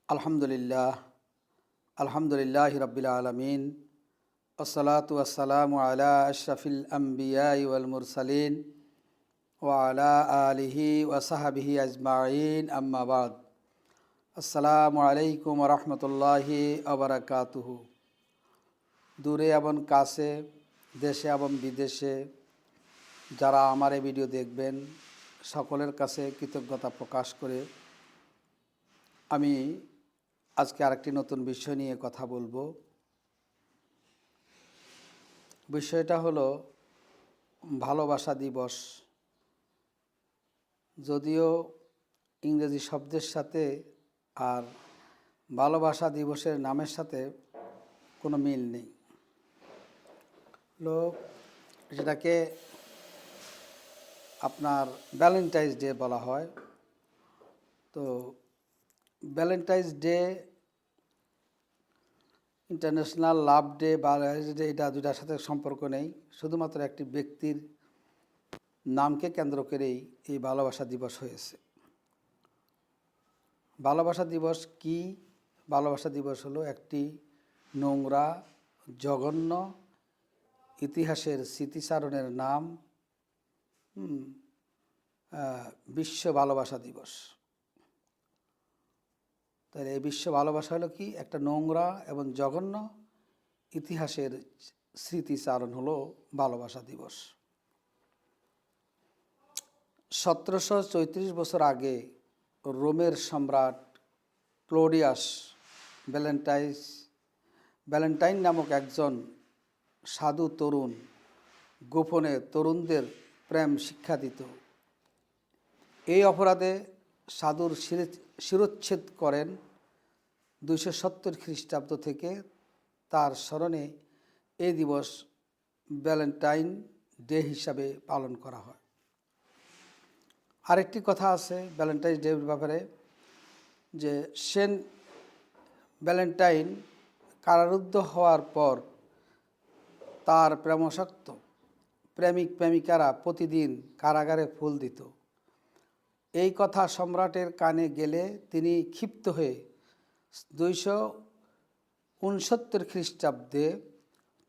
আলহামদুলিল্লাহ আলহামদুলিল্লাহি রাব্বিল আলামিন ওয়াসসালাতু ওয়াসসালামু আলা আশরাফিল আমবিয়াই ওয়াল মুরসালিন ওয়া আলা আলিহি ওয়া সাহবিহি আজমাইন আম্মা বাদ। আসসালামু আলাইকুম ওয়া রাহমাতুল্লাহি ওয়া বারাকাতুহু। দূরে এবং কাছে, দেশে এবং বিদেশে যারা আমার এই ভিডিও দেখবেন, সকলের কাছে কৃতজ্ঞতা প্রকাশ করে আমি আজকে আরেকটি নতুন বিষয় নিয়ে কথা বলবো। বিষয়টা হলো ভালোবাসা দিবস। যদিও ইংরেজি শব্দের সাথে আর ভালোবাসা দিবসের নামের সাথে কোনো মিল নেই। যেটাকে আপনার ভ্যালেন্টাইন্স ডে বলা হয়। তো ভ্যালেন্টাইন্স ডে, ইন্টারন্যাশনাল লাভ ডে বা ডে, এটা দুটার সাথে সম্পর্ক নেই। শুধুমাত্র একটি ব্যক্তির নামকে কেন্দ্র করেই এই ভালোবাসা দিবস হয়েছে। ভালোবাসা দিবস কি? ভালোবাসা দিবস হলো একটি নোংরা, জঘন্য ইতিহাসের স্মৃতিচারণের নাম বিশ্ব ভালোবাসা দিবস। তাহলে এই বিশ্ব ভালোবাসা হলো কি? একটা নোংরা এবং জঘন্য ইতিহাসের স্মৃতিচারণ হলো ভালোবাসা দিবস। 1734 বছর আগে রোমের সম্রাট ক্লোডিয়াস ভ্যালেন্টাইন নামক একজন সাধু তরুণ গোপনে তরুণদের প্রেম শিক্ষা দিত। এই অপরাধে সাধুর শিরচ্ছেদ করেন 270 খ্রিস্টাব্দ থেকে। তার স্মরণে এই দিবস ভ্যালেন্টাইন ডে হিসাবে পালন করা হয়। আরেকটি কথা আছে ভ্যালেন্টাইন ডে ব্যাপারে, যে সেন্ট ভ্যালেন্টাইন কারারুদ্ধ হওয়ার পর তার প্রেমাসক্ত প্রেমিক প্রেমিকারা প্রতিদিন কারাগারে ফুল দিত। এই কথা সম্রাটের কানে গেলে তিনি ক্ষিপ্ত হয়ে 269 খ্রিস্টাব্দে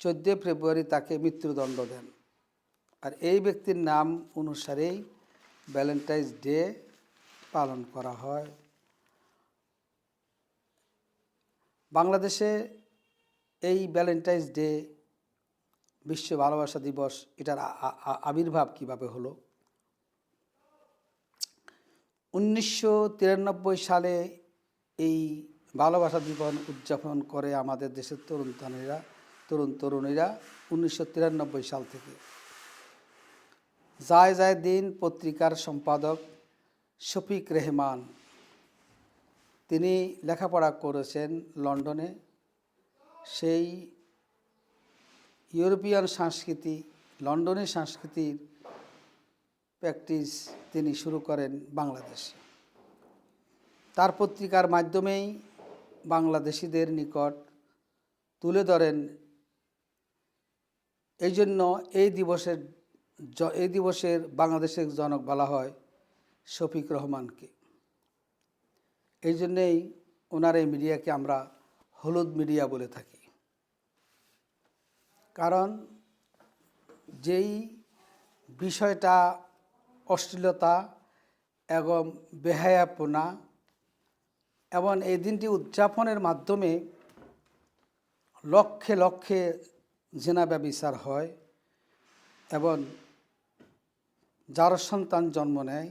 14 ফেব্রুয়ারি তাকে মৃত্যুদণ্ড দেন। আর এই ব্যক্তির নাম অনুসারেই ভ্যালেন্টাইন্স ডে পালন করা হয়। বাংলাদেশে এই ভ্যালেন্টাইন্স ডে, বিশ্ব ভালোবাসা দিবস, এটার আবির্ভাব কিভাবে হলো? 1993 সালে এই ভালোবাসা দিবস উদযাপন করে আমাদের দেশের তরুণ তরুণীরা 1993 সাল থেকে। যায় দিন পত্রিকার সম্পাদক শফিক রেহমান, তিনি লেখাপড়া করেছেন লন্ডনে। সেই ইউরোপিয়ান সংস্কৃতি, লন্ডনের সংস্কৃতির প্র্যাকটিস তিনি শুরু করেন বাংলাদেশে। তার পত্রিকার মাধ্যমেই বাংলাদেশিদের নিকট তুলে ধরেন। এই জন্য এই দিবসের বাংলাদেশের জনক বলা হয় শফিক রহমানকে। এই জন্যেই ওনার এই মিডিয়াকে আমরা হলুদ মিডিয়া বলে থাকি। কারণ যেই বিষয়টা অশ্লীলতা এবং বেহায়াপনা, এবং এই দিনটি উদযাপনের মাধ্যমে লক্ষে লক্ষে জেনা ব্যভিচার হয় এবং যার সন্তান জন্ম নেয়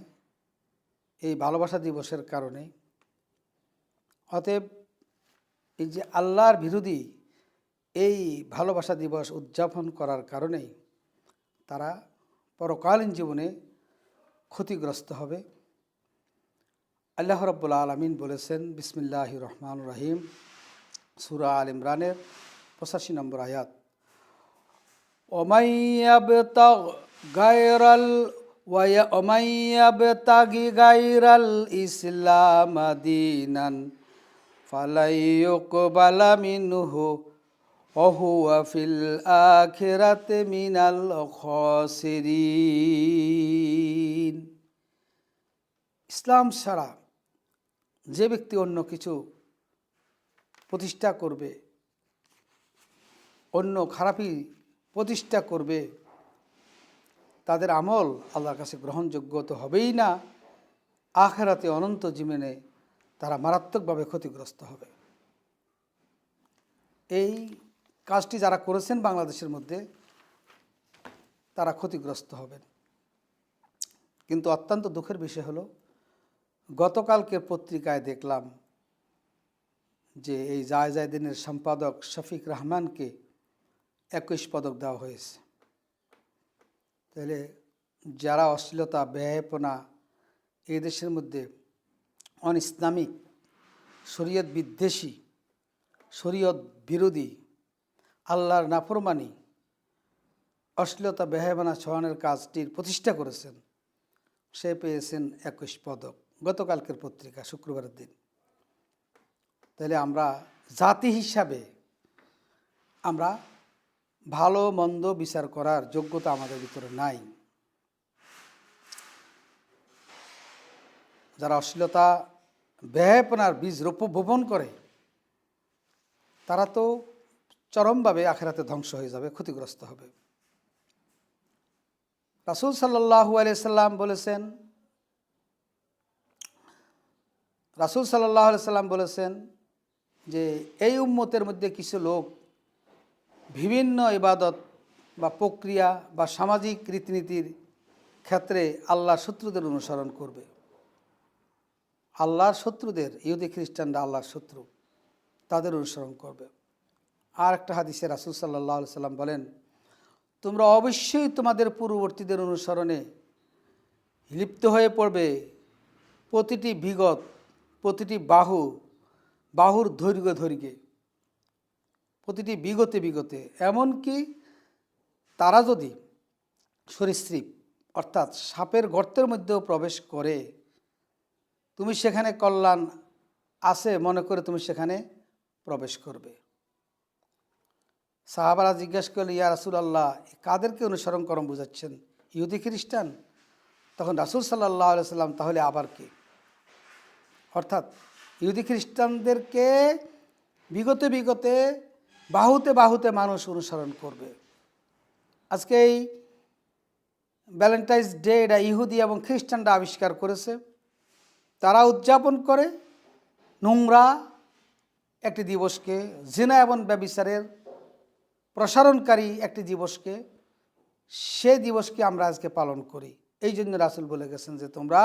এই ভালোবাসা দিবসের কারণে। অতএব এই যে আল্লাহর বিরোধী এই ভালোবাসা দিবস উদযাপন করার কারণেই তারা পরকালীন জীবনে ক্ষতিগ্রস্ত হবে। আল্লাহ রাব্বুল আলামিন বলেছেন, বিসমিল্লাহির রহমানির রহিম, সূরা আল ইমরানের 85 নম্বর আয়াত, ওমাই ইয়াবতাগি গায়রাল ইসলাম দীনান ফালাই ইউকবালা মিনহু ওয়া হুয়া ফিল আখিরাতি মিনাল খাসিরিন। ইসলাম ছাড়া যে ব্যক্তি অন্য কিছু প্রতিষ্ঠা করবে, অন্য খারাপি প্রতিষ্ঠা করবে, তাদের আমল আল্লাহর কাছে গ্রহণযোগ্য তো হবেই না, আখিরাতে অনন্ত জীবনে তারা মারাত্মকভাবে ক্ষতিগ্রস্ত হবে। এই কাজটি যারা করেছেন বাংলাদেশের মধ্যে তারা ক্ষতিগ্রস্ত হবেন। কিন্তু অত্যন্ত দুঃখের বিষয় হলো, গতকালকের পত্রিকায় দেখলাম যে এই জায়দিনের সম্পাদক শফিক রহমানকে 21 পদক দেওয়া হয়েছে। তাহলে যারা অশ্লীলতা, বেহায়াপনা এই দেশের মধ্যে অনইসলামিক, শরীয়ত বিদ্বেষী, শরীয়ত বিরোধী, আল্লাহর নাফরমানি, অশ্লীলতা, বেহায়াপনা ছড়ানোর কাজটির প্রতিষ্ঠা করেছেন, সে পেয়েছেন 21 পদক, গতকালকের পত্রিকা, শুক্রবারের দিন। তাহলে আমরা জাতি হিসাবে আমরা ভালো মন্দ বিচার করার যোগ্যতা আমাদের ভিতরে নাই। যারা অশ্লীলতা, বেহায়াপনার বীজ বপন করে তারা তো চরমভাবে আখিরাতে ধ্বংস হয়ে যাবে, ক্ষতিগ্রস্ত হবে। রাসূল সাল্লাল্লাহু আলাইহি সাল্লাম বলেছেন যে এই উম্মতের মধ্যে কিছু লোক বিভিন্ন ইবাদত বা প্রক্রিয়া বা সামাজিক রীতিনীতির ক্ষেত্রে আল্লাহর শত্রুদের অনুসরণ করবে। আল্লাহর শত্রুদের, ইহুদি খ্রিস্টানরা আল্লাহর শত্রু, তাদের অনুসরণ করবে। আর একটা হাদিসে রাসূল সাল্লাল্লাহু আলাইহি সাল্লাম বলেন, তোমরা অবশ্যই তোমাদের পূর্ববর্তীদের অনুসরণে লিপ্ত হয়ে পড়বে। প্রতিটি বিগত, প্রতিটি বাহুর দৈর্ঘ্যে, প্রতিটি বিগতে, এমনকি তারা যদি সরীসৃপ অর্থাৎ সাপের গর্তের মধ্যেও প্রবেশ করে, তুমি সেখানে কল্যাণ আছে মনে করে তুমি সেখানে প্রবেশ করবে। সাহাবারা জিজ্ঞাসা করল, ইয়া রাসূলুল্লাহ, কাদেরকে অনুসরণ করম বুঝাচ্ছেন? ইহুদি খ্রিস্টান? তখন রাসূল সাল্লাল্লাহু আলাইহি সাল্লাম, তাহলে আবার কে? অর্থাৎ ইহুদি খ্রিস্টানদেরকে বিগতে বাহুতে মানুষ অনুসরণ করবে। আজকে এই ভ্যালেন্টাইন্স ডে এটা ইহুদি এবং খ্রিস্টানরা আবিষ্কার করেছে। তারা উদযাপন করে নোংরা একটি দিবসকে, জিনা এবং ব্যভিচারের প্রসারণকারী একটি দিবসকে, সে দিবসকে আমরা আজকে পালন করি। এই জন্য রাসূল বলে গেছেন যে তোমরা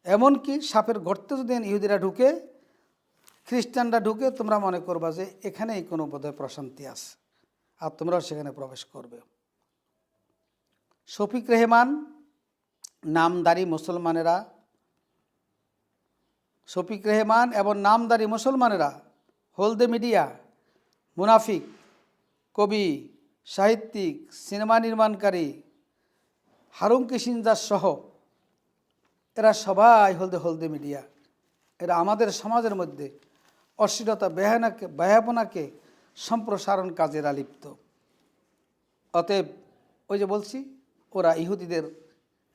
এমনকি সাপের গর্তে যদি ইহুদিরা ঢুকে, খ্রিস্টানরা ঢুকে, তোমরা মনে করবা যে এখানেই কোনো বোধহয় প্রশান্তি আছে, আর তোমরাও সেখানে প্রবেশ করবে। শফিক রেহমান এবং নামদারি মুসলমানেরা, হলদে মিডিয়া, মুনাফিক, কবি, সাহিত্যিক, সিনেমা নির্মাণকারী, হারুন কিশিঞ্জার সহ এরা সবাই হলদে মিডিয়া। এরা আমাদের সমাজের মধ্যে অশ্লীলতা, বেহায়াপনাকে সম্প্রসারণ কাজে এরা লিপ্ত। অতএব ওই যে বলছি, ওরা ইহুদিদের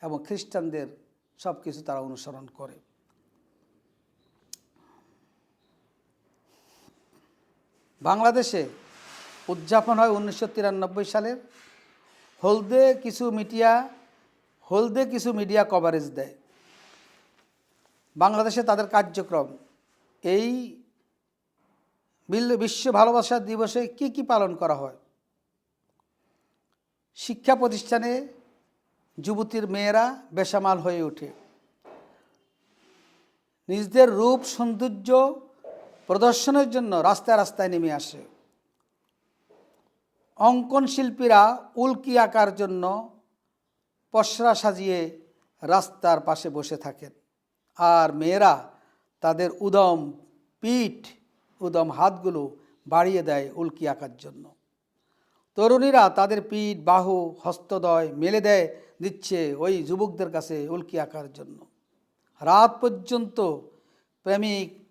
এবং খ্রিস্টানদের সব কিছু তারা অনুসরণ করে। বাংলাদেশে উদযাপন হয় 1993 সালের। হলদে কিছু মিডিয়া কভারেজ দেয় বাংলাদেশে তাদের কার্যক্রম। এই বিশ্ব ভালোবাসা দিবসে কি পালন করা হয়? শিক্ষা প্রতিষ্ঠানে যুবতীর মেয়েরা বেসামাল হয়ে ওঠে, নিজেদের রূপ সৌন্দর্য প্রদর্শনের জন্য রাস্তায় নেমে আসে। অঙ্কন শিল্পীরা উল্কি আঁকার জন্য পসরা সাজিয়ে রাস্তার পাশে বসে থাকেন, আর মেয়েরা তাদের উদম হাতগুলো বাড়িয়ে দেয় উল্কি আঁকার জন্য। তরুণীরা তাদের পিঠ, বাহু, হস্তদ্বয় মেলে দিচ্ছে ওই যুবকদের কাছে উল্কি আঁকার জন্য। রাত পর্যন্ত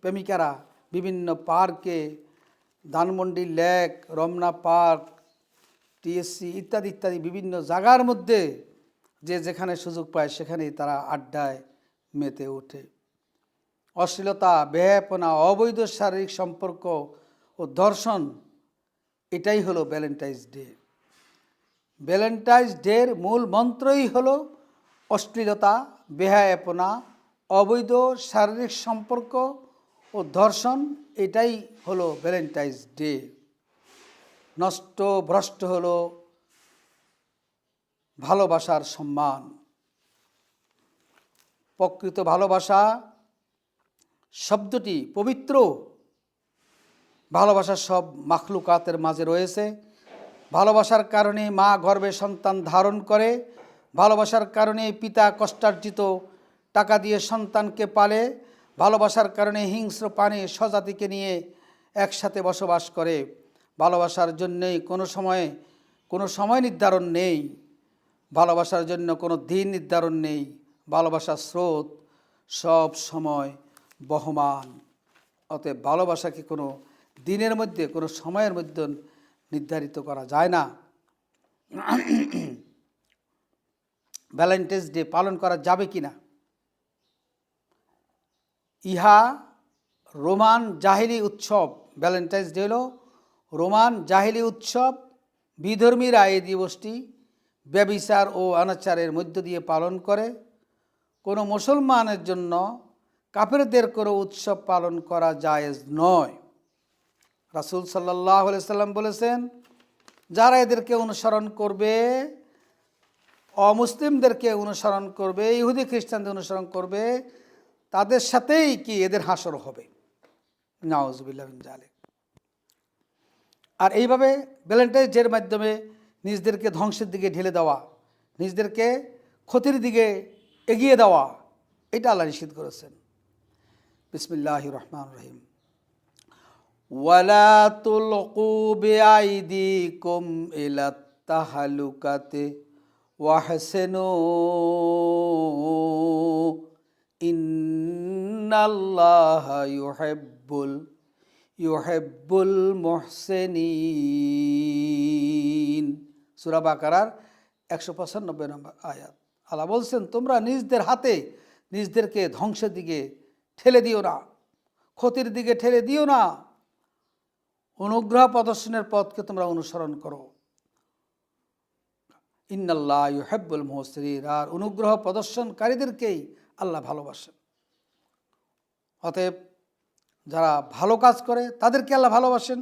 প্রেমিকারা বিভিন্ন পার্কে, Dhanmondi lake, Ramna park, TSC ইত্যাদি বিভিন্ন জায়গার মধ্যে যেখানে সুযোগ পায় সেখানেই তারা আড্ডায় মেতে ওঠে। অশ্লীলতা, বেহায়াপনা, অবৈধ শারীরিক সম্পর্ক ও ধর্ষণ, এটাই হলো ভ্যালেন্টাইন্স ডে। ভ্যালেন্টাইন্স ডের মূল মন্ত্রই হলো অশ্লীলতা, বেহায়াপনা, অবৈধ শারীরিক সম্পর্ক ও ধর্ষণ, এটাই হলো ভ্যালেন্টাইন্স ডে। নষ্ট ভ্রষ্ট হলো ভালোবাসার সম্মান। প্রকৃত ভালোবাসা শব্দটি পবিত্র। ভালোবাসা সব মাখলুকাতের মাঝে রয়েছে। ভালোবাসার কারণে মা গর্ভে সন্তান ধারণ করে। ভালোবাসার কারণে পিতা কষ্টার্জিত টাকা দিয়ে সন্তানকে পালে। ভালোবাসার কারণে হিংস্র প্রাণী স্বজাতিকে নিয়ে একসাথে বসবাস করে। ভালোবাসার জন্যই কোনো সময় নির্ধারণ নেই। ভালোবাসার জন্য কোনো দিন নির্ধারণ নেই। ভালোবাসার স্রোত সব সময় বহমান। অতএব ভালোবাসাকে কোনো দিনের মধ্যে, কোনো সময়ের মধ্যে নির্ধারিত করা যায় না। ভ্যালেন্টাইন্স ডে পালন করা যাবে কি না? ইহা রোমান জাহিলি উৎসব। ভ্যালেন্টাইন্স ডে হলো রোমান জাহিলি উৎসব। বিধর্মীরা এই দিবসটি ব্যভিচার ও অনাচারের মধ্য দিয়ে পালন করে। কোনো মুসলমানের জন্য কাফেরদের কোনো উৎসব পালন করা জায়েজ নয়। রাসূল সাল্লাল্লাহু আলাইহি সাল্লাম বলেছেন, যারা এদেরকে অনুসরণ করবে, অমুসলিমদেরকে অনুসরণ করবে, ইহুদি খ্রিস্টানদের অনুসরণ করবে, তাদের সাথেই কি এদের হাসর হবে। নাউজুবিল্লাহ মিন যালিক। আর এইভাবে ভ্যালেন্টাইন্স ডের মাধ্যমে নিজেদেরকে ধ্বংসের দিকে ঢেলে দেওয়া, নিজেদেরকে ক্ষতির দিকে এগিয়ে দেওয়া, এটা আল্লাহ নিষেধ করেছেন। বিসমিল্লাহির রহমানির রহিম। ওয়ালা তুলকু বিআইদিকুম ইলাত তাহলুকাতি ওয়াহসিনু ইন্নাল্লাহা ইউহিব্বুল মুহসিনিন। সূরা বাকারার 195 নম্বর আয়াত। আল্লাহ বলছেন, তোমরা নিজেদের হাতে নিজেদেরকে ধ্বংসের দিকে ঠেলে দিও না, ক্ষতির দিকে ঠেলে দিও না। অনুগ্রহ প্রদর্শনের পথকে তোমরা অনুসরণ করো। ইন্নাল্লাহ ইউহিব্বুল মুহসিনিন, আর অনুগ্রহ প্রদর্শনকারীদেরকেই আল্লাহ ভালোবাসেন। অতএব যারা ভালো কাজ করে তাদেরকে আল্লাহ ভালোবাসেন,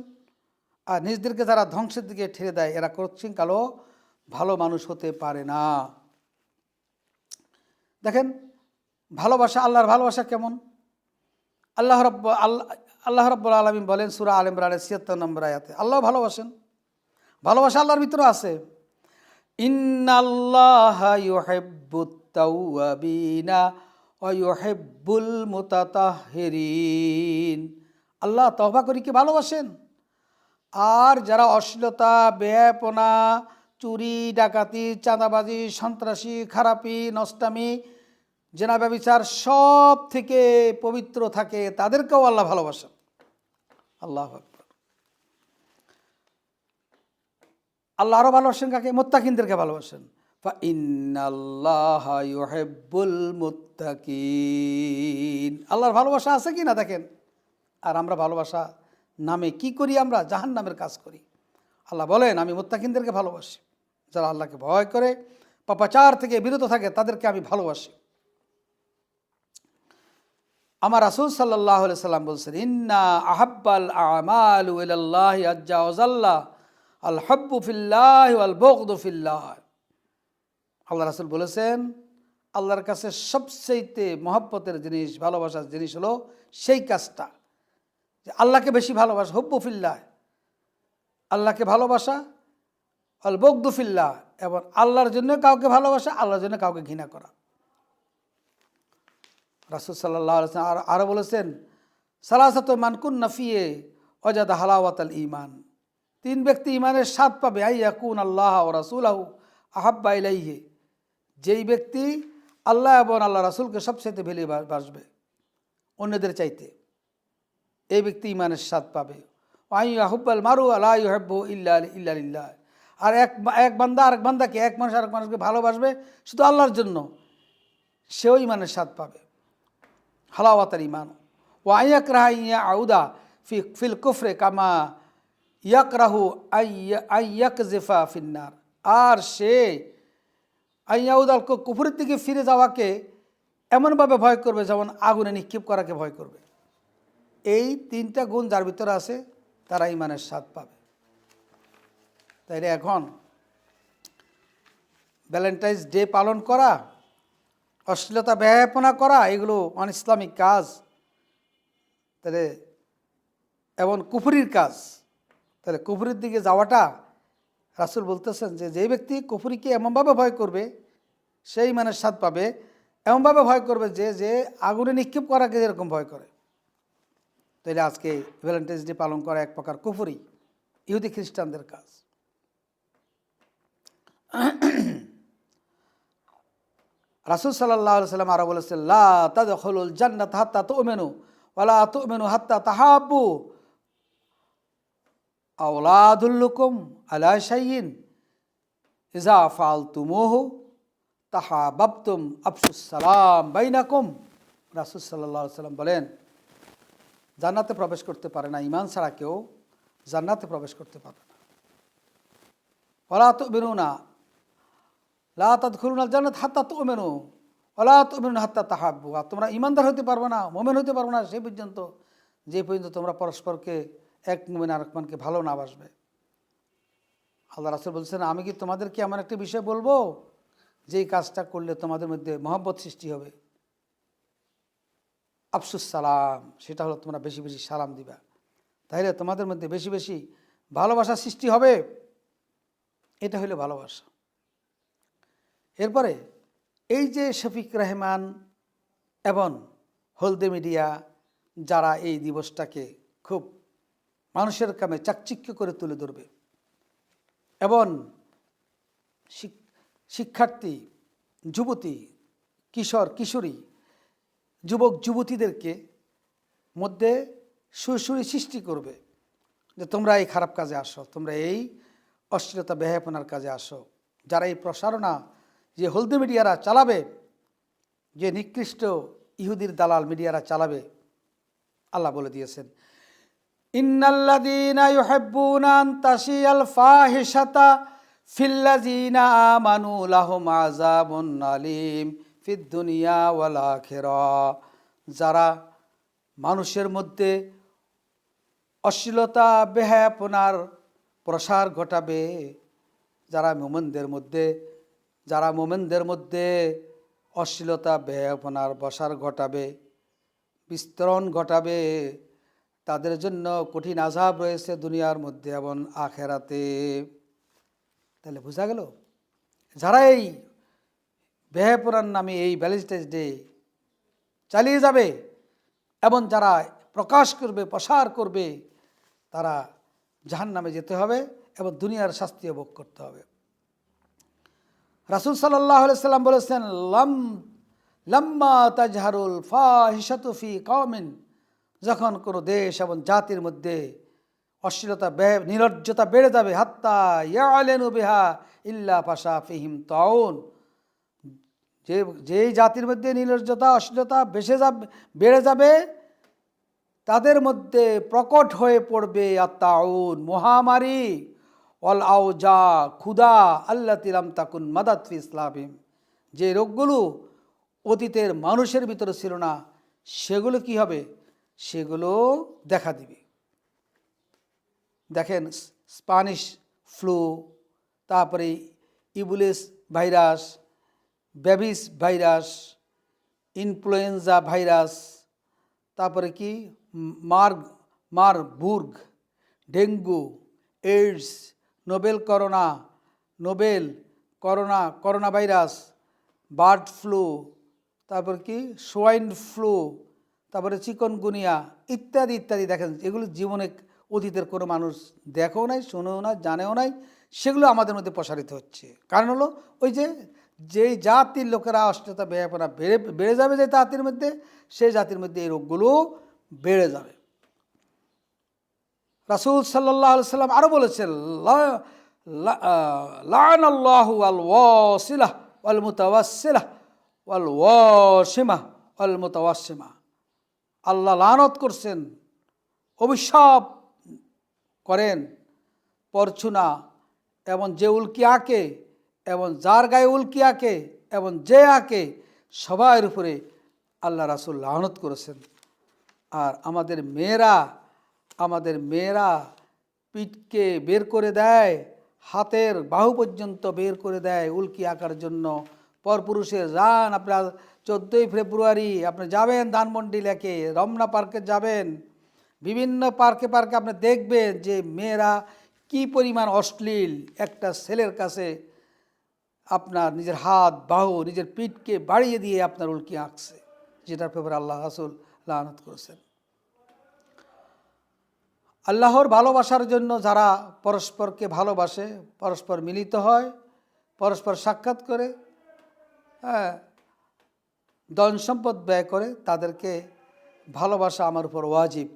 আর নিজেদেরকে যারা ধ্বংসের দিকে ঠেলে দেয় এরা কোনকালেও ভালো মানুষ হতে পারে না। দেখেন ভালোবাসা, আল্লাহর ভালোবাসা কেমন। আল্লাহ রাব্বুল আলামিন বলেন সূরা আলে ইমরানের ৭৬ নম্বর আয়াতে, আল্লাহ ভালোবাসেন। ভালোবাসা আল্লাহর ভিতরে আছে। ইন্নাল্লাহা ইউহিব্বুত তাওয়াবিনা ওয়া ইউহিব্বুল মুতাতাহহিরিন। আল্লাহ তওবাকারীকে ভালোবাসেন, আর যারা অশ্লীলতা, বেহায়াপনা, চুরি, ডাকাতি, চাঁদাবাজি, সন্ত্রাসী, খারাপি, নষ্টামি, জেনা, ব্যভিচার সব থেকে পবিত্র থাকে তাদেরকেও আল্লাহ ভালোবাসেন। আল্লাহু আকবার। আল্লাহ আরও ভালোবাসেন কাকে? মুত্তাকিনদেরকে ভালোবাসেন। ফাইন্নাল্লাহা ইউহিব্বুল মুত্তাকিন। আল্লাহর ভালোবাসা আছে কি না দেখেন। আর আমরা ভালোবাসা নামে কি করি? আমরা জাহান্নামের কাজ করি। আল্লাহ বলেন, আমি মুত্তাকিনদেরকে ভালোবাসি। যারা আল্লাহকে ভয় করে, পাপাচার থেকে বিরত থাকে, তাদেরকে আমি ভালোবাসি। আমার রাসূল সাল্লাল্লাহু আলাইহি সাল্লাম বলছেন, ইন্না আহাব্বাল আমালু ইলাল্লাহি আজ্জা ওয়া জাল্লা আল হুব্বু ফিল্লাহি ওয়াল বুগদু ফিল্লাহ। আল্লাহ রাসূল বলেছেন, আল্লাহর কাছে সবচেয়ে মহব্বতের জিনিস, ভালোবাসার জিনিস হলো সেই কাজটা যে আল্লাহকে বেশি ভালোবাসা। হুব্বু ফিল্লাহ, আল্লাহকে ভালোবাসা, আল বুগদু ফিল্লাহ, এবং আল্লাহর জন্য কাউকে ভালোবাসা, আল্লাহর জন্য কাউকে ঘৃণা করা। রাসূল সাল্লাল্লাহু আলাইহি ওয়াসাল্লাম আরও বলেছেন, সালাসাতু মান কুন্না ফিহি ওয়াজাদা হালাওয়াতাল ঈমান। তিন ব্যক্তি ঈমানের স্বাদ পাবে, আইয়াকুন আল্লাহ ওয়া রাসূলুহু আহাব্বা ইলাইহি। যেই ব্যক্তি আল্লাহ এবং আল্লাহ রাসূলকে সবচেয়ে ভালোবাসবে অন্যদের চাইতে, এই ব্যক্তি ঈমানের স্বাদ পাবে। আইয়াহুব্বাল মারু লা ইউহিব্বু ইল্লা লিল্লাহ। আর এক বান্দা আরেক বান্দাকে, এক মানুষ আরেক মানুষকে ভালোবাসবে শুধু আল্লাহর জন্য, সেও ঈমানের স্বাদ পাবে। হালাওয়াতাল ঈমান। ওয়া ইয়াকরাহা ইয়া আউদা ফিল কুফরে কামা ইয়াকরাহু আইয়াকজিফা ফিন্নার, আর সে আইয়াউদাল কুফরের দিকে ফিরে যাওয়াকে এমনভাবে ভয় করবে যেমন আগুনে নিক্ষেপ করাকে ভয় করবে। এই তিনটা গুণ যার ভিতরে আছে তারা ইমানের স্বাদ পাবে। তাইলে এখন ভ্যালেন্টাইন্স ডে পালন করা, অশ্লীলতা ব্যয়াপনা করা, এগুলো অন ইসলামিক কাজ, তাহলে এবং কুফরির কাজ। তাহলে কুফরির দিকে যাওয়াটা রাসূল বলতেছেন যে যে ব্যক্তি কুফরিকে এমনভাবে ভয় করবে সেই ইমানের স্বাদ পাবে, এমনভাবে ভয় করবে যে যে আগুনে নিক্ষেপ করাকে যেরকম ভয় করে। তাহলে আজকে ভ্যালেন্টাইন্স ডে পালন করা এক প্রকার কুফরি, ইহুদি খ্রিস্টানদের কাজ। রাসূল সাল্লাল্লাহু আলাইহি ওয়াসাল্লাম আরো বলেছেন, লা তাদখুলুল জান্নাতা হাত্তা তু'মিনু ওয়া লা তু'মিনু হাত্তা তাহাব্বু, আও লা আদুল্লুকুম আলা শাইইন ইযা ফাআলতুমুহু তাহাব্বাবতুম আফশুস সালাম বাইনাকুম। রাসূল সাল্লাল্লাহু আলাইহি ওয়াসাল্লাম বলেন, জান্নাতে প্রবেশ করতে পারে না, ঈমান ছাড়া কেউ জান্নাতে প্রবেশ করতে পারবে না। ওয়া লা তু'মিনুনা লা তাদখুলুনাল জান্নাত হাত্তা তু'মিনু ওয়া লা তু'মিনুনা হাত্তা তাহাব্বু, আর তোমরা ঈমানদার হতে পারবে না, মুমিন হতে পারবে না সেই পর্যন্ত যে পর্যন্ত তোমরা পরস্পরকে এক মুমিন আরেক মুমিনকে ভালো না বাসবে। আল্লাহ রাসূল বলছেন, আমি কি তোমাদেরকে এমন একটা বিষয় বলবো যেই কাজটা করলে তোমাদের মধ্যে মহব্বত সৃষ্টি হবে? আফসুস সালাম, সেটা হলো তোমরা বেশি বেশি সালাম দিবা, তাহলে তোমাদের মধ্যে বেশি বেশি ভালোবাসা সৃষ্টি হবে। এটা হলো ভালোবাসা। এরপরে এই যে শফিক রেহমান এবং হলদে মিডিয়া যারা এই দিবসটাকে খুব মানুষের কামে চাকচিক্য করে তুলে ধরবে এবং শিক্ষার্থী, যুবতী, কিশোর কিশোরী, যুবক যুবতীদেরকে মধ্যে সুরসুরি সৃষ্টি করবে যে তোমরা এই খারাপ কাজে আসো, তোমরা এই অশ্লীলতা ব্যয়াপনার কাজে আসো। যারা এই প্রসারণা যে হলদে মিডিয়ারা চালাবে, যে নিকৃষ্ট ইহুদির দালাল মিডিয়ারা চালাবে, আল্লাহ বলে দিয়েছেন, ইন্নাল্লাযীনা ইউহিব্বুনা আন তাশিয়াল ফাহিশাতা ফিল্লাযীনা আমানু লাহুম আযাবুন আলীম ফিদ দুনিয়া ওয়াল আখিরাহ। যারা মানুষের মধ্যে অশ্লীলতা বেহায়াপনার প্রসার ঘটাবে, যারা মোমেনদের মধ্যে অশ্লীলতা বেহায়াপনার প্রসার ঘটাবে, বিস্তরণ ঘটাবে, তাদের জন্য কঠিন আযাব রয়েছে দুনিয়ার মধ্যে এবং আখেরাতে। তাহলে বোঝা গেল, যারা এই বেহায়াপনার নামে এই ভ্যালেন্টাইন্স ডে চালিয়ে যাবে এবং যারা প্রকাশ করবে, প্রসার করবে, তারা জাহান্নামে যেতে হবে এবং দুনিয়ার শাস্তিও ভোগ করতে হবে। রাসূল সাল্লাল্লাহু আলাইহি সাল্লাম বলেছেন, লাম্মা তাজহারুল ফাহিশাতু ফি কওমিন, যখন কোনো দেশ এবং জাতির মধ্যে অশ্লীলতা নির্লজ্জতা বেড়ে যাবে, হাত্তা ইয়ালেনু বিহা ইল্লা ফাশা ফিহিম তাউন, যেই জাতির মধ্যে নির্লজ্জতা অশ্লীলতা বেড়ে যাবে তাদের মধ্যে প্রকট হয়ে পড়বে আত্তাউন, মহামারী, অল আউজা, ক্ষুধা, আল্লাতী লাম তাকুন মাদাত ফি ইসলামিহিম, যে রোগগুলো অতীতের মানুষের ভিতরে ছিল না, সেগুলো কি হবে? সেগুলো দেখা দিবে। দেখেন, স্প্যানিশ ফ্লু, তারপরে ইবুলিস virus, rabies virus, influenza virus, তারপরে কি Marburg, dengue, AIDS, corona virus, bird flu, তারপর কি সোয়াইন ফ্লু, তারপরে চিকনগুনিয়া ইত্যাদি ইত্যাদি। দেখেন, এগুলো জীবনে অতীতের কোনো মানুষ দেখেও নাই, শুনেও না, জানেও নাই, সেগুলো আমাদের মধ্যে প্রসারিত হচ্ছে। কারণ হলো ওই যেই জাতির লোকেরা অশ্লীলতা বেহায়াপনা বেড়ে যাবে যে জাতির মধ্যে, সেই জাতির মধ্যে এই রোগগুলো বেড়ে যাবে। রাসূল সাল্লাল্লাহু আলাইহি সাল্লাম আরও বলেছেন, লাআনাল্লাহু আল ওয়াসিলাহ ওয়াল মুতাওয়াসসিলাহ ওয়াল ওয়াশিমাহ ওয়াল মুতাওয়াশিমা। আল্লাহ লানত করছেন, অভিশাপ করেন পরছুনা এবং যে উল্কি আঁকে এবং যার গায়ে উল্কি আঁকে এবং যে আঁকে সবার উপরে আল্লাহ রাসূল লানত করেছেন। আর আমাদের মেয়েরা পিঠকে বের করে দেয়, হাতের বাহু পর্যন্ত বের করে দেয় উল্কি আঁকার জন্য। পরপুরুষের যান, আপনার 14ই ফেব্রুয়ারি আপনি যাবেন ধানমন্ডি লেকে, রমনা পার্কে যাবেন, বিভিন্ন পার্কে আপনি দেখবেন যে মেয়েরা কি পরিমাণ অশ্লীল একটা ছেলের কাছে আপনার নিজের হাত বাহু নিজের পিঠকে বাড়িয়ে দিয়ে আপনার উল্কি আঁকছে, যেটার ব্যাপারে আল্লাহ রাসূল লানত করেছেন। আল্লাহর ভালোবাসার জন্য যারা পরস্পরকে ভালোবাসে, পরস্পর মিলিত হয়, পরস্পর সাক্ষাৎ করে, ধন সম্পদ ব্যয় করে, তাদেরকে ভালোবাসা আমার উপর ওয়াজিব।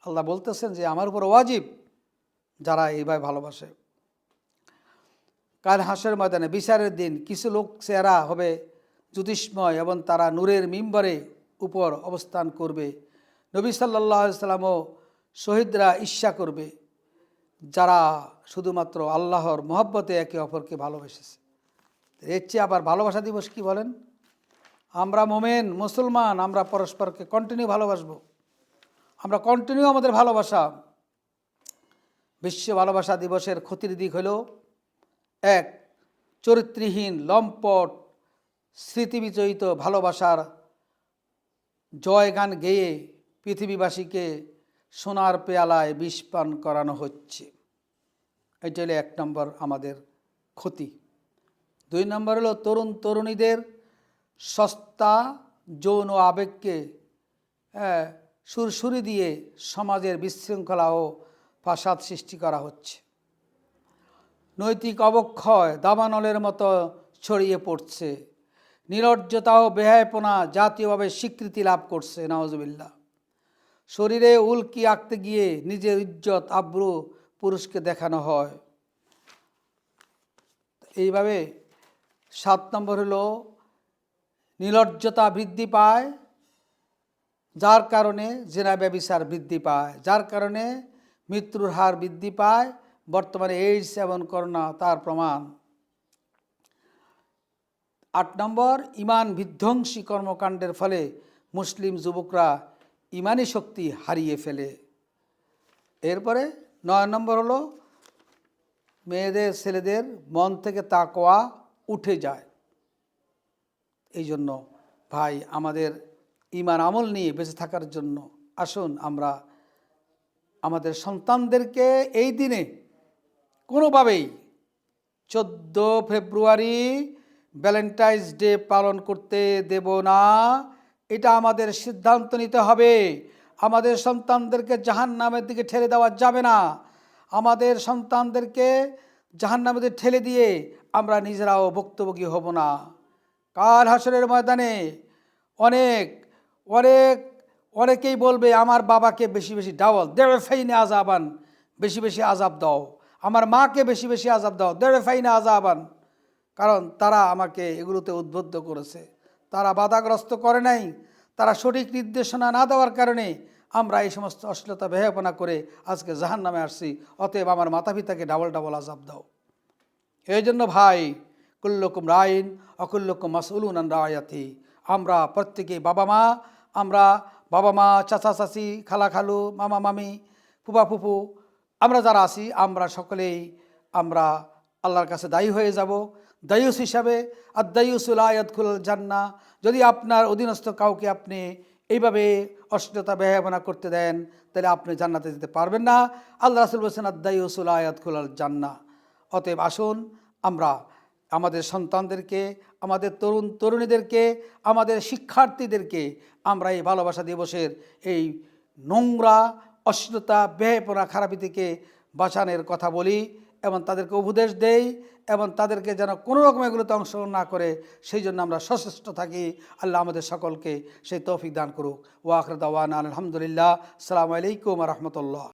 আল্লাহ বলতেছেন যে আমার উপর ওয়াজিব যারা এইভাবে ভালোবাসে। কাল হাসরের ময়দানে বিচারের দিন কিছু লোক চেহারা হবে জ্যোতিষ্ময় এবং তারা নূরের মিম্বরে উপর অবস্থান করবে। নবী সাল্লাল্লাহু আলাইহি সাল্লামও শহীদরা ঈর্ষা করবে যারা শুধুমাত্র আল্লাহর মহব্বতে একে অপরকে ভালোবেসেছে। এর চেয়ে আবার ভালোবাসা দিবস কি বলেন? আমরা মোমেন মুসলমান, আমরা পরস্পরকে কন্টিনিউ ভালোবাসবো, আমরা কন্টিনিউ আমাদের ভালোবাসা। বিশ্ব ভালোবাসা দিবসের ক্ষতির দিক হলো, এক, চরিত্রহীন লম্পট স্মৃতিবিজড়িত ভালোবাসার জয়গান গেয়ে পৃথিবীবাসীকে সোনার পেয়ালায় বিষ পান করানো হচ্ছে। এটা হলো 1 নম্বর আমাদের ক্ষতি। 2 নম্বর হলো তরুণ তরুণীদের সস্তা যৌন আবেগকে সুরসুরি দিয়ে সমাজের বিশৃঙ্খলা ও ফাসাদ সৃষ্টি করা হচ্ছে। নৈতিক অবক্ষয় দাবানলের মতো ছড়িয়ে পড়ছে। নির্লজ্জতা ও বেহায়াপনা জাতীয়ভাবে স্বীকৃতি লাভ করছে, নাউজুবিল্লাহ। শরীরে উল্কি আঁকতে গিয়ে নিজের ইজ্জত আবরু পুরুষকে দেখানো হয়। এইভাবে 7 নম্বর হলো নির্লজ্জতা বৃদ্ধি পায়, যার কারণে জেনা ব্যভিচার বৃদ্ধি পায়, যার কারণে মৃত্যুর হার বৃদ্ধি পায়। বর্তমানে এইডস এবং করোনা তার প্রমাণ। 8 নম্বর, ইমান বিধ্বংসী কর্মকাণ্ডের ফলে মুসলিম যুবকরা ইমানি শক্তি হারিয়ে ফেলে। এরপরে 9 নম্বর হলো মেয়েদের ছেলেদের মন থেকে তাকওয়া উঠে যায়। এই জন্য ভাই, আমাদের ইমান আমল নিয়ে বেঁচে থাকার জন্য আসুন আমরা আমাদের সন্তানদেরকে এই দিনে কোনোভাবেই 14 ফেব্রুয়ারি ভ্যালেন্টাইন্স ডে পালন করতে দেব না। এটা আমাদের সিদ্ধান্ত নিতে হবে। আমাদের সন্তানদেরকে জাহান্নামের দিকে ঠেলে দেওয়া যাবে না। আমাদের সন্তানদেরকে জাহান্নামের দিকে ঠেলে দিয়ে আমরা নিজেরাও ভুক্তভোগী হব না। কাল হাসরের ময়দানে অনেকেই বলবে, আমার বাবাকে বেশি বেশি ডাবল দেড় ফাইনে আজাবান, বেশি বেশি আজাব দাও। আমার মাকে বেশি বেশি আজাব দাও, দেড় ফাইনে আজাবান। কারণ তারা আমাকে এগুলোতে উদ্বুদ্ধ করেছে, তারা বাধাগ্রস্ত করে নাই, তারা সঠিক নির্দেশনা না দেওয়ার কারণে আমরা এই সমস্ত অশ্লীলতা বেহায়াপনা করে আজকে জাহান্নামে আসছি। অতএব আমার মাতা পিতাকে ডাবল ডাবল আজাব দাও। এই জন্য ভাই, কুল্লুকুম রাইন অকুল্লুকুম মাসউলুন আন রায়াতি। আমরা প্রত্যেকেই বাবা মা, চাচা চাচি, খালা খালু, মামা মামি, ফুপা ফুপু, আমরা যারা আছি, আমরা সকলেই আমরা আল্লাহর কাছে দায়ী হয়ে যাব। দায়ুস হিসাবে আদায়ুসু লা ইয়াদখুলুল জান্নাহ। যদি আপনার অধীনস্থ কাউকে আপনি এইভাবে অশ্লীলতা বেহায়াপনা করতে দেন, তাহলে আপনি জান্নাতে যেতে পারবেন না। আল্লাহ রাসূল বলেছেন আদায়ুসু লা ইয়াদখুলুল জান্নাহ। অতএব আসুন আমরা আমাদের সন্তানদেরকে, আমাদের তরুণ তরুণীদেরকে, আমাদের শিক্ষার্থীদেরকে আমরা এই ভালোবাসা দিবসের এই নোংরা অশ্লীলতা বেহায়াপনা খারাপি থেকে বাঁচানোর কথা বলি এবং তাদেরকে উপদেশ দেই এবং তাদেরকে যেন কোনো রকম এগুলোতে অংশগ্রহণ না করে সেই জন্য আমরা সচেষ্ট থাকি। আল্লাহ আমাদের সকলকে সেই তৌফিক দান করুক। ওয়া আখিরু দাওয়ানা আলহামদুলিল্লাহ। আসসালামু আলাইকুম ওয়া রাহমাতুল্লাহ।